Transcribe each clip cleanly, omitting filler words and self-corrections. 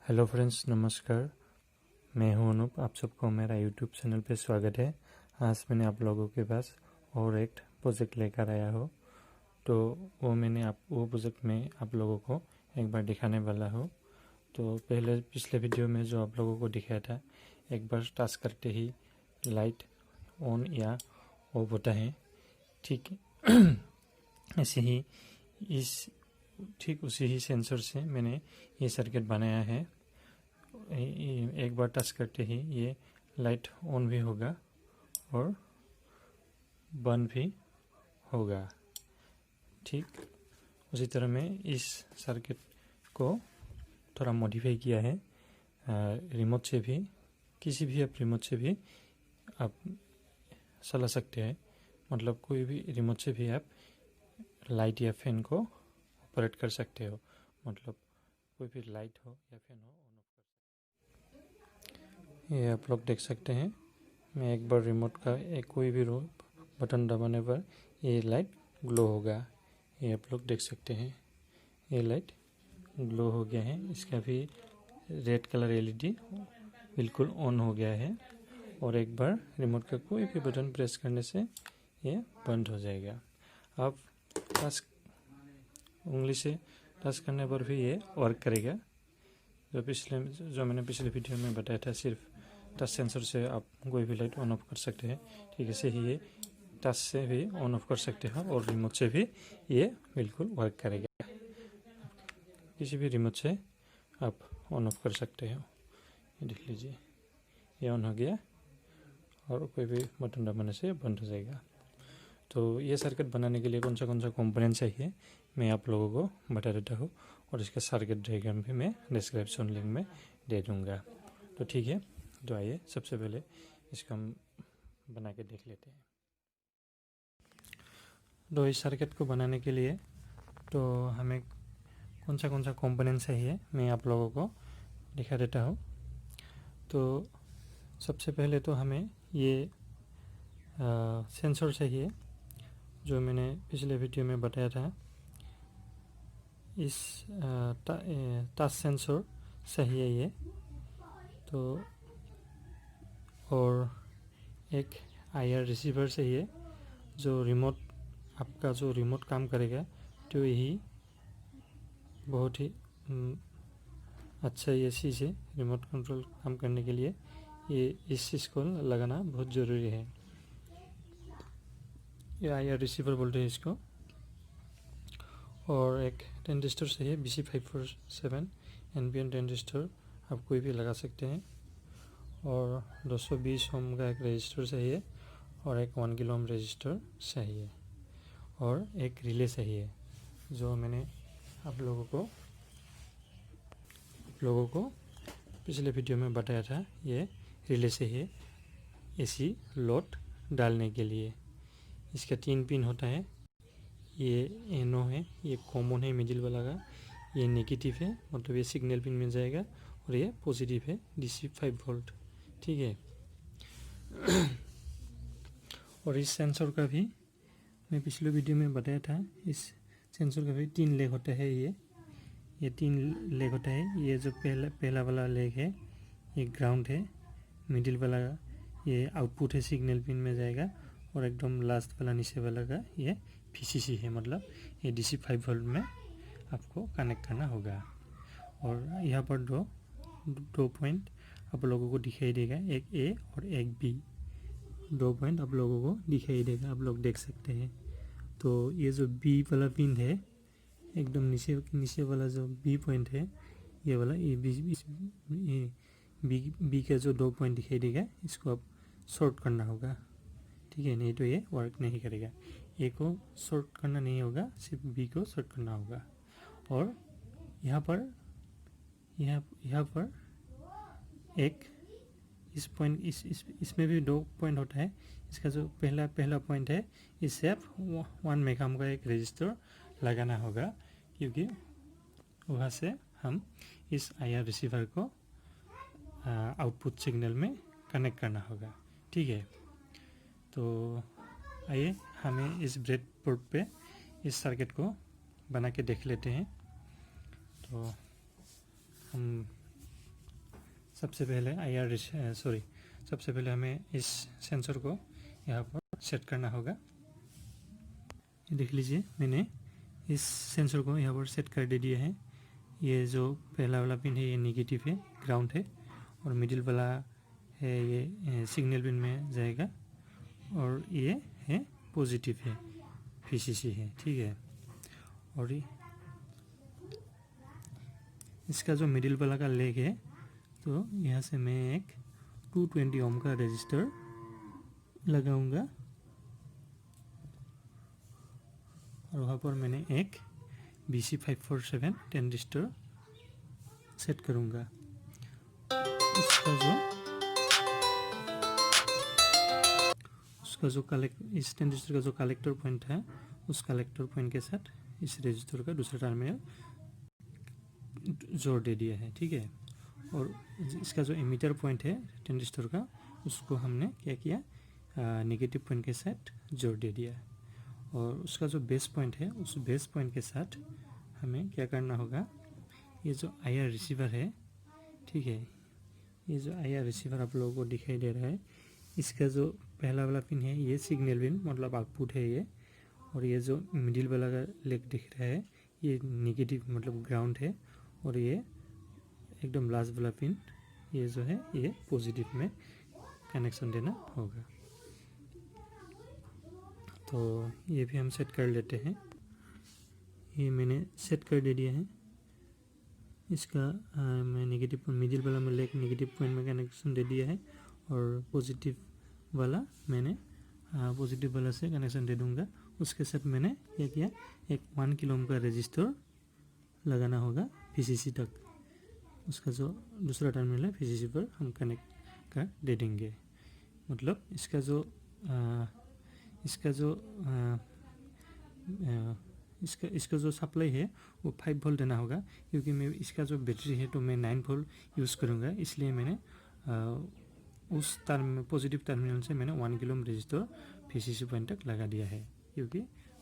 Hello friends, नमस्कार। मैं हूं अनूप। आप सबको मेरा यूट्यूब चैनल पे स्वागत है। आज मैंने आप लोगों के पास और एक प्रोजेक्ट लेकर आया हो, तो वो प्रोजेक्ट में आप लोगों को एक बार दिखाने वाला हो। तो पिछले वीडियो में जो आप लोगों को दिखाया था, एक बार टास्क करते ही लाइट ऑन या ऑफ होता है। ठीक ऐसे ही ठीक उसी ही सेंसर से मैंने ये सर्किट बनाया है। एक बार टच करते ही ये लाइट ऑन भी होगा और बंद भी होगा। ठीक उसी तरह मैं इस सर्किट को थोड़ा मॉडिफाई किया है। रिमोट से भी, किसी भी आप रिमोट से भी आप चला सकते हैं। मतलब कोई भी रिमोट से भी आप लाइट या फैन को ऑपरेट कर सकते हो। मतलब कोई भी लाइट हो या फैन हो ऑन ऑफ कर सकते। ये आप लोग देख सकते हैं। मैं एक बार रिमोट का कोई भी बटन दबाने पर ये लाइट ग्लो होगा। ये आप लोग देख सकते हैं, ये लाइट ग्लो हो गया है। इसका भी रेड कलर एलईडी बिल्कुल ऑन हो गया है। और एक बार रिमोट का कोई भी बटन प्रेस करने से ये बंद हो जाएगा। अब उंगली से टच करने पर भी ये वर्क करेगा। जो मैंने पिछले वीडियो में बताया था, सिर्फ टच सेंसर से आप कोई भी लाइट ऑन ऑफ कर सकते हैं। ठीक है, ऐसे ही ये टच से भी ऑन ऑफ कर सकते हो और रिमोट से भी ये बिल्कुल वर्क करेगा। किसी भी रिमोट से आप ऑन ऑफ कर सकते हो। ये देख लीजिए, ये ऑन हो गया और कोई भी बटन दबाने से बंद हो जाएगा। तो ये सर्किट बनाने के लिए कौन सा कंपोनेंट चाहिए मैं आप लोगों को बता देता हूँ, और इसका सर्किट डायग्राम भी मैं डिस्क्रिप्शन लिंक में दे दूँगा। तो ठीक है, तो आइए सबसे पहले इसको हम बना के देख लेते हैं। तो इस सर्किट को बनाने के लिए तो हमें कौन सा कंपोनेंट चाहिए मैं आप लोगों को दिखा देता हूँ। तो सबसे पहले तो हमें ये सेंसर चाहिए, जो मैंने पिछले वीडियो में बताया था। इस टच सेंसर चाहिए ये। तो और एक आईआर रिसीवर चाहिए, जो रिमोट आपका जो रिमोट काम करेगा। तो यही बहुत ही अच्छा ये चीज़ है। रिमोट कंट्रोल काम करने के लिए ये इस चीज़ को लगाना बहुत ज़रूरी है। ये आईआर रिसीवर बोलते हैं इसको। और एक ट्रांजिस्टर चाहिए, BC547 NPN ट्रांजिस्टर, आप कोई भी लगा सकते हैं। और 220 ओम का एक रजिस्टर चाहिए और एक 1 किलो ओम रजिस्टर चाहिए और एक रिले चाहिए, जो मैंने आप लोगों को पिछले वीडियो में बताया था। ये रिले चाहिए एसी लोड डालने के लिए। इसका 3 पिन होता है। ये एनो है, ये कॉमन है मिडिल वाला का। ये नेगेटिव है, मतलब ये सिग्नल पिन मिल जाएगा, और ये पॉजिटिव है, DC 5 वोल्ट। ठीक है। और इस सेंसर का भी मैं पिछले वीडियो में बताया था। इस सेंसर का भी 3 लेग होता है। ये 3 लेग होता है। ये जो पहला वाला लेग है ये ग्राउंड है, मिडिल वाला ये आउटपुट है, सिग्नल पिन में जाएगा, और एकदम लास्ट वाला नीचे वाला का ये VCC है, मतलब ये DC 5 वोल्ट में आपको कनेक्ट करना होगा। और यहाँ पर दो पॉइंट आप लोगों को दिखाई देगा, एक A और एक B। 2 पॉइंट आप लोगों को दिखाई देगा, आप लोग देख सकते हैं। तो ये जो B वाला पिन है, एकदम नीचे वाला जो B पॉइंट है, ये वाला ये B का जो 2 पॉइंट दिखाई देगा, इसको आप शॉर्ट करना होगा। ठीक है, नहीं तो ये वर्क नहीं करेगा। A को शॉर्ट करना नहीं होगा, सिर्फ B को शॉर्ट करना होगा। और यहाँ पर एक इस पॉइंट इसमें भी 2 पॉइंट होता है। इसका जो पहला पॉइंट है, इससे आप 1 मेगाओम का एक रजिस्टर लगाना होगा, क्योंकि वहाँ से हम इस आईआर रिसीवर को आउटपुट सिग्नल में कनेक्ट करना होगा। ठीक है। तो आइए हमें इस ब्रेडबोर्ड पे इस सर्किट को बना के देख लेते हैं। तो हम सबसे पहले सबसे पहले हमें इस सेंसर को यहाँ पर सेट करना होगा। देख लीजिए, मैंने इस सेंसर को यहाँ पर सेट कर दे दिया है। ये जो पहला वाला पिन है ये नेगेटिव है, ग्राउंड है, और मिडिल वाला है ये सिग्नल पिन में जाएगा, और ये है पॉजिटिव है, VCC है, ठीक है। और इसका जो मिडिल वाला का लेग है, तो यहाँ से मैं एक 220 ओम का रेजिस्टर लगाऊंगा, और वहाँ पर मैंने एक BC547 ट्रांजिस्टर सेट करूँगा। इस ट्रांजिस्टर का जो कलेक्टर पॉइंट है, उस कलेक्टर पॉइंट के साथ इस रजिस्टर का दूसरा टर्मिनल जोड़ दे दिया है, ठीक है। और इसका जो एमीटर पॉइंट है ट्रांजिस्टर का, उसको हमने क्या किया, नेगेटिव पॉइंट के साथ जोड़ दे दिया। और उसका जो बेस पॉइंट है, उस बेस पॉइंट के साथ हमें क्या करना होगा, ये जो IR रिसीवर है, ठीक है, ये जो IR रिसीवर आप लोगों को दिखाई दे रहा है, इसका जो पहला वाला पिन है ये सिग्नल पिन मतलब आउटपुट है ये, और ये जो मिडिल वाला का लेग दिख रहा है ये नेगेटिव मतलब ग्राउंड है, और ये एकदम लास्ट वाला पिन ये जो है ये पॉजिटिव में कनेक्शन देना होगा। तो ये भी हम सेट कर लेते हैं। ये मैंने सेट कर दे दिया है। इसका मैं नेगेटिव मिडिल वाला में लेग नेगेटिव पॉइंट में कनेक्शन दे दिया है, और पॉजिटिव वाला मैंने पॉजिटिव वाला से कनेक्शन दे दूंगा। उसके साथ मैंने क्या किया, एक 1 किलो ओम का रेजिस्टर लगाना होगा VCC तक। उसका जो दूसरा टर्मिनल है VCC पर हम कनेक्ट कर दे देंगे। मतलब इसका जो सप्लाई है वो 5 वोल्ट देना होगा, क्योंकि मैं इसका जो बैटरी है तो मैं 9 वोल्ट यूज़ करूँगा, इसलिए मैंने उस पॉजिटिव टर्मिनल से मैंने 1 kilo ohm resistor VCC point तक लगा दिया है, क्योंकि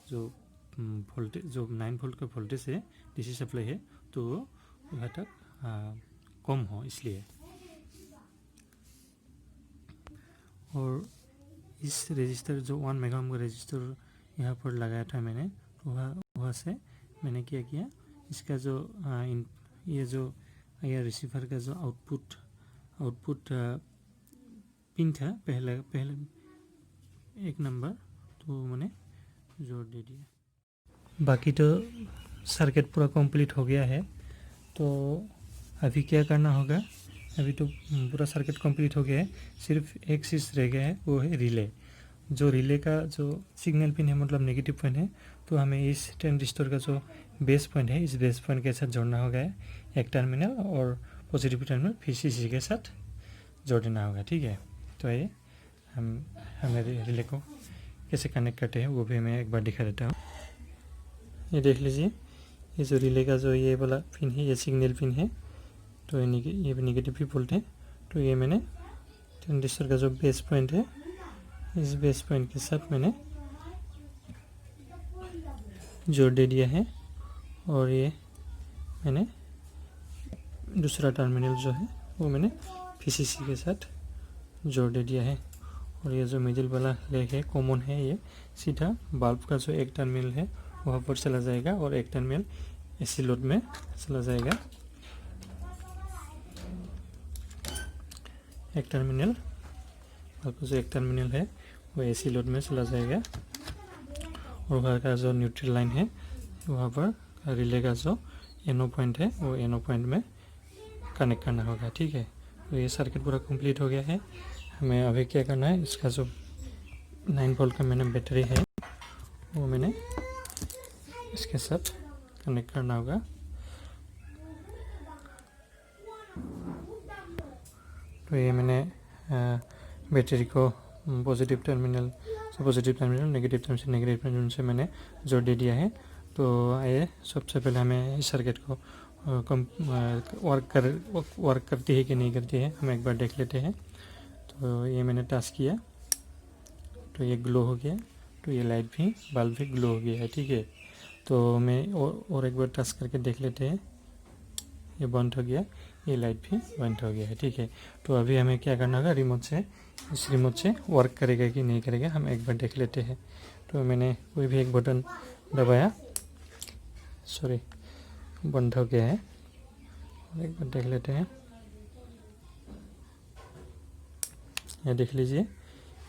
जो वोल्टेज जो 9 वोल्ट का वोल्टेज है DC सप्लाई है तो वहाँ तक कम हो इसलिए। और इस रेजिस्टर जो 1 मेगा ओम का रेजिस्टर यहाँ पर लगाया था मैंने, वहाँ से मैंने क्या किया, इसका जो ये जो IR रिसीवर का जो आउटपुट पिन था पहले 1 नंबर, तो मैंने जोड़ दे दिया। बाकी तो सर्किट पूरा कंप्लीट हो गया है। तो अभी क्या करना होगा, अभी तो पूरा सर्किट कंप्लीट हो गया है, सिर्फ एक चीज़ रह गया है, वो है रिले। जो रिले का जो सिग्नल पिन है मतलब नेगेटिव पॉइंट है, तो हमें इस ट्रांजिस्टर का जो बेस पॉइंट है, इस बेस पॉइंट के साथ जोड़ना होगा एक टर्मिनल, और पॉजिटिव टर्मिनल VCC के साथ जोड़ देना होगा, ठीक है। तो ये हमें रिले को कैसे कनेक्ट करते हैं वो भी मैं एक बार दिखा देता हूँ। ये देख लीजिए, ये जो रिले का जो ये वाला पिन है ये सिग्नल पिन है, तो ये भी नेगेटिव ही वोल्ट है। तो ये मैंने ट्रांजिस्टर का जो बेस पॉइंट है, इस बेस पॉइंट के साथ मैंने जोड़ दे दिया है, और ये मैंने दूसरा टर्मिनल जो है वो मैंने VCC के साथ जोड़ दे दिया है। और ये जो मिडिल वाला लेग है कॉमन है, ये सीधा बल्ब का जो एक टर्मिनल है वहाँ पर चला जाएगा, और एक टर्मिनल AC लोड में चला जाएगा। एक टर्मिनल बल्ब का जो एक टर्मिनल है वो AC लोड में चला जाएगा, और वहाँ का जो न्यूट्रल लाइन है वहाँ पर रिले का जो NO पॉइंट है वो NO पॉइंट में कनेक्ट करना होगा, ठीक है। तो ये सर्किट पूरा कंप्लीट हो गया है। हमें अभी क्या करना है, इसका जो 9 वोल्ट का मैंने बैटरी है वो मैंने इसके साथ कनेक्ट करना होगा। तो ये मैंने बैटरी को पॉजिटिव टर्मिनल नेगेटिव टर्मिनल से मैंने जोड़ दे दिया है। तो आइए सबसे पहले हमें इस सर्किट को वर्क करती है कि नहीं करती है हम एक बार देख लेते हैं। तो ये मैंने टच किया तो ये ग्लो हो गया, तो ये लाइट भी बल्ब भी ग्लो हो गया है, ठीक है। तो मैं और एक बार टच करके देख लेते हैं। ये बंद हो गया, ये लाइट भी बंद हो गया है। ठीक है, तो अभी हमें क्या करना होगा, रिमोट से, इस रिमोट से वर्क करेगा कि नहीं करेगा हम एक बार देख लेते हैं। तो मैंने कोई भी एक बटन दबाया, सॉरी बंद हो गया है, एक बार देख लेते हैं। ये देख लीजिए,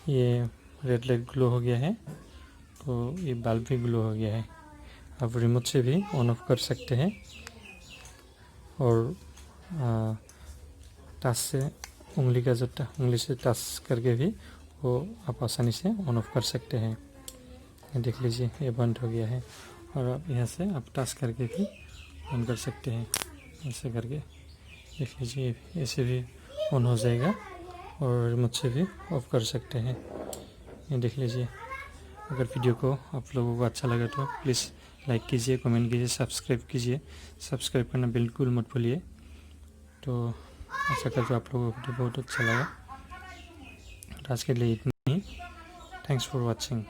ये रेड लाइट ग्लो हो गया है, तो ये बल्ब भी ग्लो हो गया है। आप रिमोट से भी ऑन ऑफ कर सकते हैं और टच से उंगली का जो उंगली से टच करके भी वो आप आसानी से ऑन ऑफ कर सकते हैं। ये देख लीजिए, ये बंद हो गया है और आप यहाँ से आप टच करके भी ऑन कर सकते हैं, ऐसे करके देख लीजिए, ऐसे भी ऑन हो जाएगा और रिमोट से भी ऑफ कर सकते हैं। ये देख लीजिए। अगर वीडियो को आप लोगों को अच्छा लगा तो प्लीज़ लाइक कीजिए, कमेंट कीजिए, सब्सक्राइब कीजिए। सब्सक्राइब करना बिल्कुल मत भूलिए। तो आशा करता हूँ आप लोगों को वीडियो बहुत अच्छा लगा। आज के लिए इतना ही। Thanks for watching.